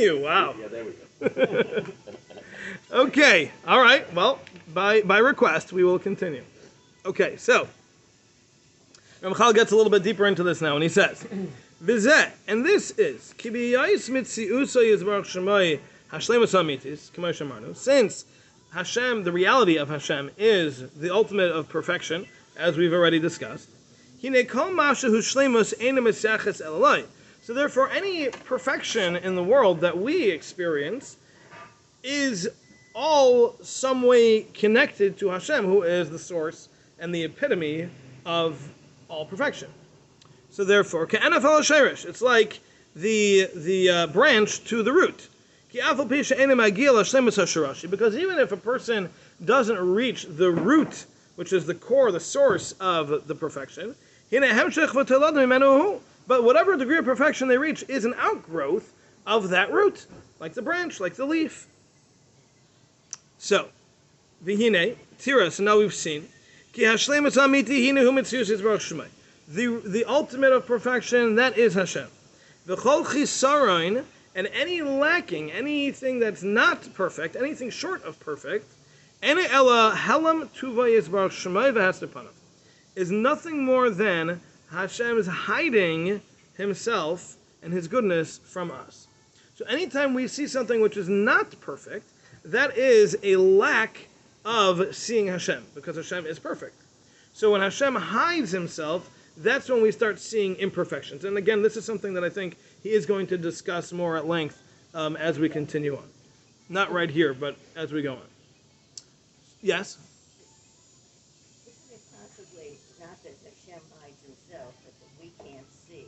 continue. Wow. Yeah, there we go. Okay. All right. Well, by request, we will continue. Okay. So, Ramchal gets a little bit deeper into this now, and he says, "Vizeh," and this is kibiyais mitziuso yizbarach shemai hashlemus hamitis k'may shemarnu. Since Hashem, the reality of Hashem, is the ultimate of perfection, as we've already discussed. Hine kol mashahu shlemus eina misyaches elalai. So therefore, any perfection in the world that we experience is all some way connected to Hashem, who is the source and the epitome of all perfection. So therefore, ka'anaf al shirish, it's like the branch to the root. Because even if a person doesn't reach the root, which is the core, the source of the perfection, but whatever degree of perfection they reach is an outgrowth of that root, like the branch, like the leaf. So, v'hine, tira, so now we've seen, the ultimate of perfection, that is Hashem. V'chol chisaron, and any lacking, anything that's not perfect, anything short of perfect, ene ela helam tuva yisbarach shemai v'haster panav, is nothing more than Hashem is hiding Himself and His goodness from us. So anytime we see something which is not perfect, that is a lack of seeing Hashem, because Hashem is perfect. So when Hashem hides Himself, that's when we start seeing imperfections. And again, this is something that I think he is going to discuss more at length as we continue on. Not right here, but as we go on. Yes? Isn't it possibly not that Hashem hides himself, but that we can't see?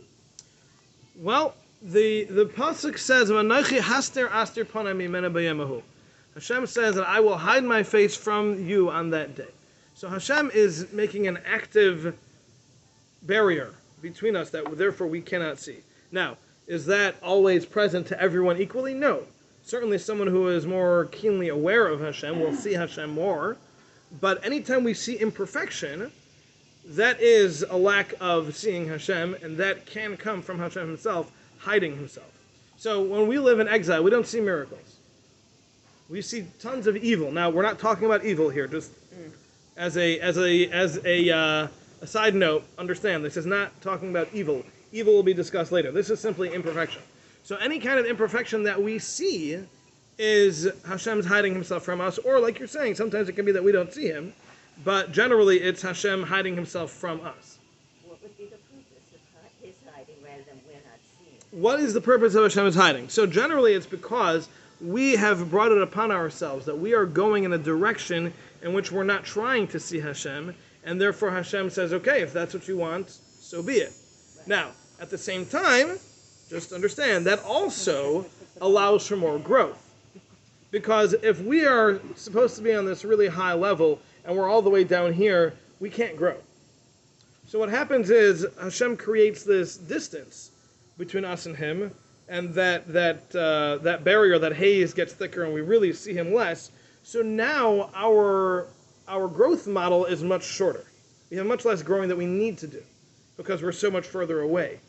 Well, the pasuk says, "V'anochi haster aster panai mimena b'yemahu." Hashem says that I will hide my face from you on that day. So Hashem is making an active barrier between us that therefore we cannot see. Now, is that always present to everyone equally? No. Certainly someone who is more keenly aware of Hashem will see Hashem more. But anytime we see imperfection, that is a lack of seeing Hashem, and that can come from Hashem Himself hiding Himself. So when we live in exile, we don't see miracles. We see tons of evil. Now, we're not talking about evil here, just as a side note, understand, this is not talking about evil. Evil will be discussed later. This is simply imperfection. So any kind of imperfection that we see is Hashem's hiding Himself from us, or like you're saying, sometimes it can be that we don't see Him, but generally it's Hashem hiding Himself from us. What would be the purpose of His hiding rather than we're not seeing? What is the purpose of Hashem's hiding? So generally it's because we have brought it upon ourselves that we are going in a direction in which we're not trying to see Hashem, and therefore Hashem says, okay, if that's what you want, so be it. Right. Now, at the same time, just understand, that also allows for more growth. Because if we are supposed to be on this really high level, and we're all the way down here, we can't grow. So what happens is, Hashem creates this distance between us and Him, and that barrier, that haze gets thicker, and we really see Him less. So now our growth model is much shorter. We have much less growing that we need to do because we're so much further away.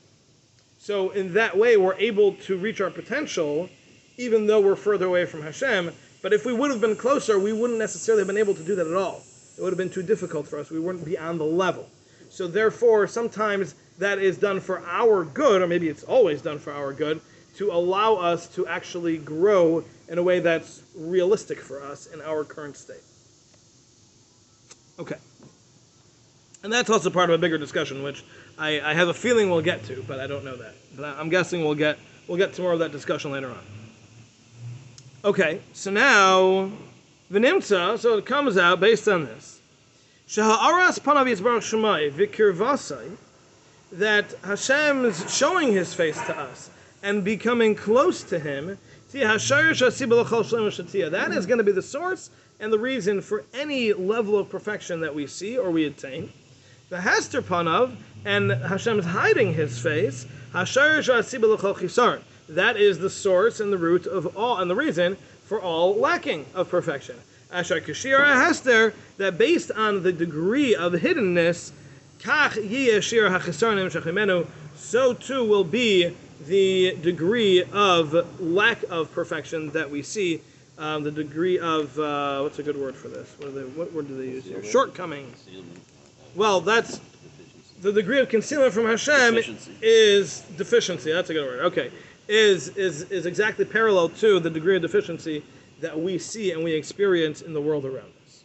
So in that way, we're able to reach our potential even though we're further away from Hashem. But if we would have been closer, we wouldn't necessarily have been able to do that at all. It would have been too difficult for us. We wouldn't be on the level. So therefore, sometimes that is done for our good, or maybe it's always done for our good, to allow us to actually grow in a way that's realistic for us in our current state. Okay. And that's also part of a bigger discussion, which I have a feeling we'll get to, but I don't know that. But I'm guessing we'll get to more of that discussion later on. Okay, so now, V'nimtza, so it comes out based on this. Sheha'aras panav yisbarach shemai v'kirvasai, that Hashem's showing His face to us and becoming close to Him, that is going to be the source and the reason for any level of perfection that we see or we attain. The Hester panav, and Hashem's hiding His face, that is the source and the root of all, and the reason for all lacking of perfection. Ashar Kashira Hester, that based on the degree of hiddenness, so too will be the degree of lack of perfection that we see, the degree of, what's a good word for this? What word do they use here? Shortcoming. Well, that's the degree of concealment from Hashem is deficiency. That's a good word. Okay, is exactly parallel to the degree of deficiency that we see and we experience in the world around us.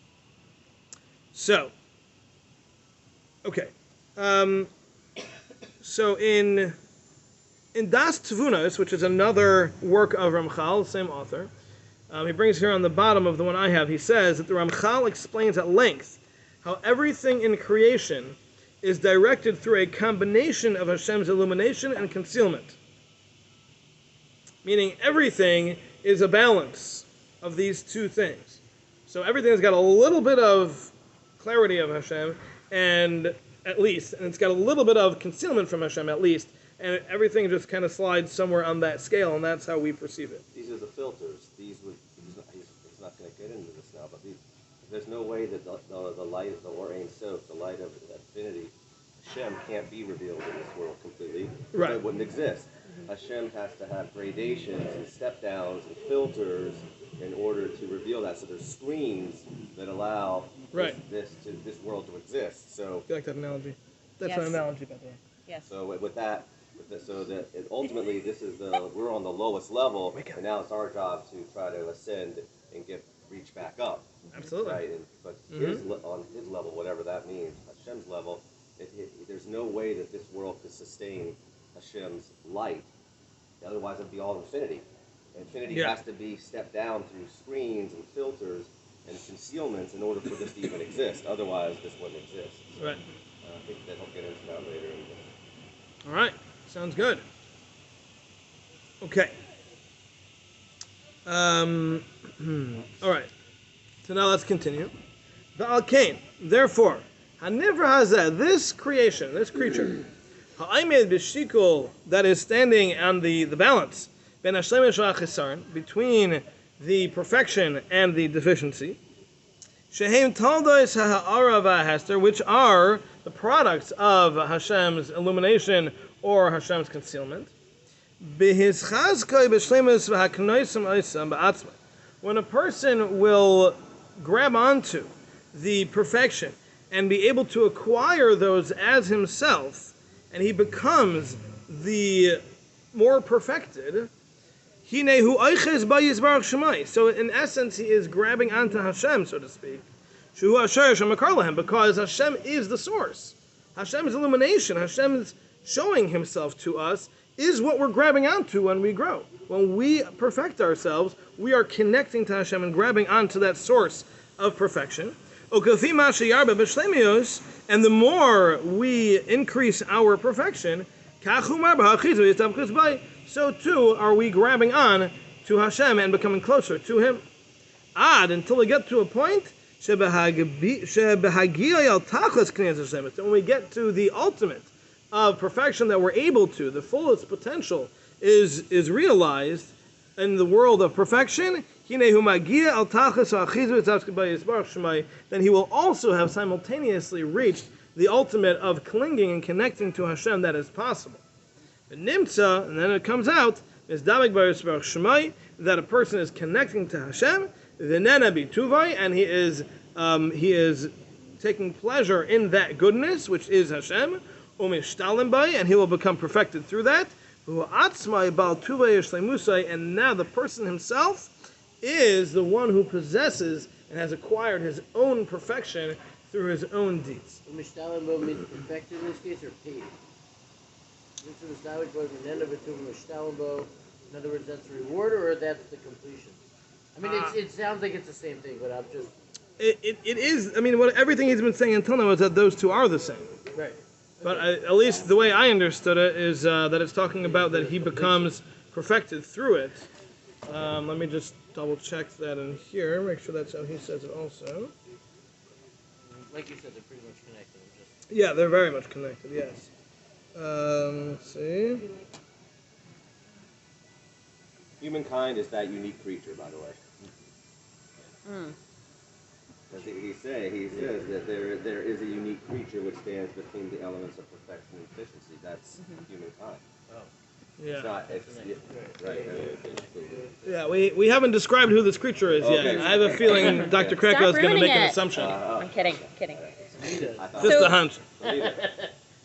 So, okay, so in Das Tvunos, which is another work of Ramchal, same author, he brings here on the bottom of the one I have, he says that the Ramchal explains at length how everything in creation is directed through a combination of Hashem's illumination and concealment. Meaning everything is a balance of these two things. So everything has got a little bit of clarity of Hashem, and it's got a little bit of concealment from Hashem at least, and everything just kind of slides somewhere on that scale, and that's how we perceive it. These are the filters. He's not going to get into this now, but there's no way that the light of the Or Ein Sof, the light of infinity, Hashem can't be revealed in this world completely. Right. It wouldn't exist. Hashem has to have gradations and step downs and filters in order to reveal that. So there's screens that allow this world to exist. So I like that analogy. That's Yes. an analogy, by the way. Yes. so ultimately this is we're on the lowest level, and now it's our job to try to ascend and reach back up. Absolutely. Right, but on his level, whatever that means, Hashem's level, there's no way that this world could sustain Hashem's light. Otherwise, it'd be all infinity. Infinity has to be stepped down through screens and filters and concealments in order for this to even exist. Otherwise, this wouldn't exist. So, Right. I think that he'll get into that later. All right. Sounds good. Okay. All right. So now let's continue. The Alkain. Therefore, Hanivra Hazeh, this creation, this creature, Ha'aymed b'shikul, that is standing on the balance, ben Hashem and between the perfection and the deficiency, Shehem Taldois Ha'ara v'Hester, which are the products of Hashem's illumination or Hashem's concealment. When a person will grab onto the perfection and be able to acquire those as himself, and he becomes the more perfected, so in essence he is grabbing onto Hashem, so to speak, because Hashem is the source. Hashem's illumination, Hashem's showing himself to us is what we're grabbing onto when we grow. When we perfect ourselves, we are connecting to Hashem and grabbing onto that source of perfection. And the more we increase our perfection, so too are we grabbing on to Hashem and becoming closer to Him. Until we get to a point, when we get to the ultimate of perfection that we're able to, the fullest potential is realized in the world of perfection, then he will also have simultaneously reached the ultimate of clinging and connecting to Hashem that is possible. And then it comes out that a person is connecting to Hashem, and he is taking pleasure in that goodness, which is Hashem, and he will become perfected through that. And now the person himself is the one who possesses and has acquired his own perfection through his own deeds. Mishtalimbo means perfected in this case, or paid? In other words, that's the reward, or that's the completion? I mean, it sounds like it's the same thing, but I'm just... It is, I mean, everything he's been saying until now is that those two are the same. Right. But at least the way I understood it is that it's talking about that he becomes perfected through it. Let me just double check that in here, make sure that's how he says it also. Like you said, they're pretty much connected. Yeah, they're very much connected, yes. Let's see. Humankind is that unique creature, by the way. As he says that there is a unique creature which stands between the elements of perfection and efficiency. That's humankind. It's not. It's right. Yeah, we haven't described who this creature is yet. Okay. I have a feeling Dr. Kreko is going to ruining make an it. assumption. I'm kidding. Just a hunch.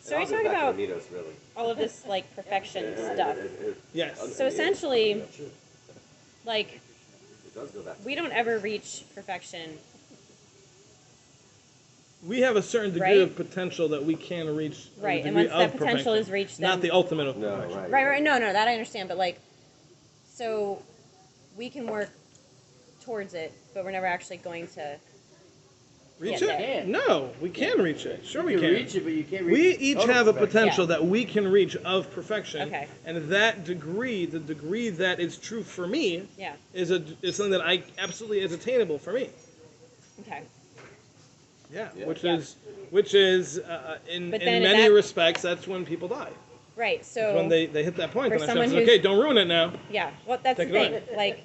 So we talk about Really. all of this like perfection stuff. Yes. So essentially, like It does go back. we don't ever reach perfection. We have a certain degree Right? of potential that we can reach. a Right, and degree once of that potential perfection. is reached, Not then the ultimate of No, perfection. right. right. No, that I understand, but like, so we can work towards it, but we're never actually going to. Reach Yeah, it? yeah. No, we can reach it. Sure, we You can. can reach it, but you can't reach We it. each Total have a perfection. potential Yeah. that we can reach of perfection. Okay. And that degree, the degree that is true for me, Yeah. is something that I absolutely is attainable for me. Okay. Yeah. Yeah. Which Yeah. is in But then many that- respects that's when people die. Right. It's So when they hit that point for and I someone says, who's- okay, don't ruin it now. yeah. Well, that's Take the it thing. Like,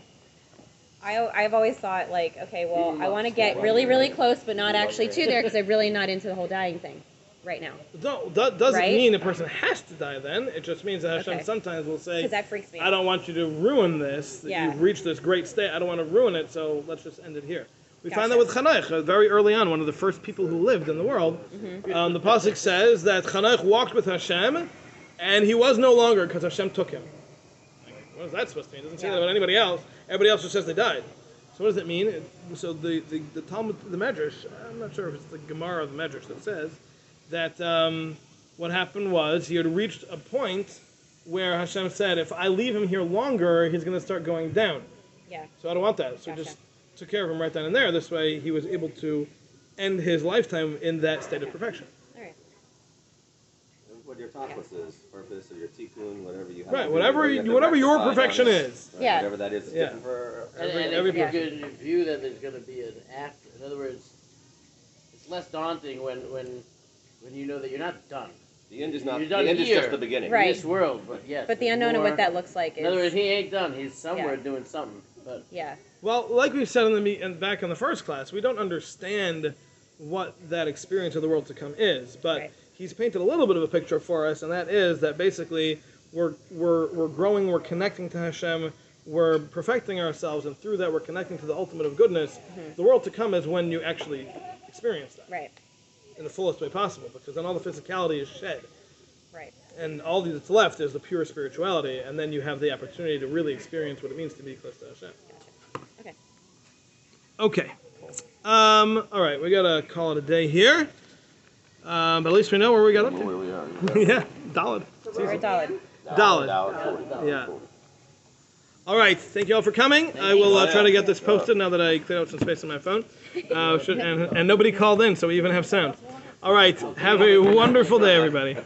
I've always thought like, okay, well, I want to get really, really close, but not actually to there because I'm really not into the whole dying thing right now. That doesn't Right? mean a person has to die then. It just means that Hashem Okay. sometimes will say, Because that freaks me out. I don't want you to ruin this. That Yeah. You've reached this great state. I don't want to ruin it, so let's just end it here. We find that Gotcha. with Chanech, very early on, one of the first people who lived in the world. Mm-hmm. The pasuk says that Chanech walked with Hashem, and he was no longer because Hashem took him. Like, what is that supposed to mean? It doesn't say Yeah. that about anybody else. Everybody else just says they died. So what does it mean? So the Talmud, the Medrash, I'm not sure if it's the Gemara or the Medrash that says that what happened was he had reached a point where Hashem said, if I leave him here longer, he's going to start going down. Yeah. So I don't want that. So Gotcha. just took care of him right then and there. This way he was able to end his lifetime in that state of perfection. All right. What your tachlis is, purpose or your tikkun, whatever you have. Right, to do, whatever you have to whatever your rectify perfection on it. is. Right, Yeah. Whatever that is, it's Yeah. different for And Every if you person. could view that there's going to be an after. In other words, it's less daunting when you know that you're not done the end is not. You're The done end is here. just the beginning. Right. in this world, but yes. But the there's unknown of more. what that looks like In other words, is. he ain't done. He's somewhere Yeah. doing something. But Yeah. Well, like we said back in the first class, we don't understand what that experience of the world to come is, but Right. he's painted a little bit of a picture for us, and that is that basically we're growing, we're connecting to Hashem, we're perfecting ourselves, and through that we're connecting to the ultimate of goodness. The world to come is when you actually experience that Right. in the fullest way possible, because then all the physicality is shed, Right. and all that's left is the pure spirituality, and then you have the opportunity to really experience what it means to be close to Hashem. Okay. Okay. All right, we gotta call it a day here. But at least we know where we got up to. Where we are. Yeah, Daled. It's Or easy. Daled. Daled. Yeah. All right, thank you all for coming. I will try to get this posted now that I cleared out some space on my phone. And nobody called in, so we even have sound. All right, have a wonderful day, everybody.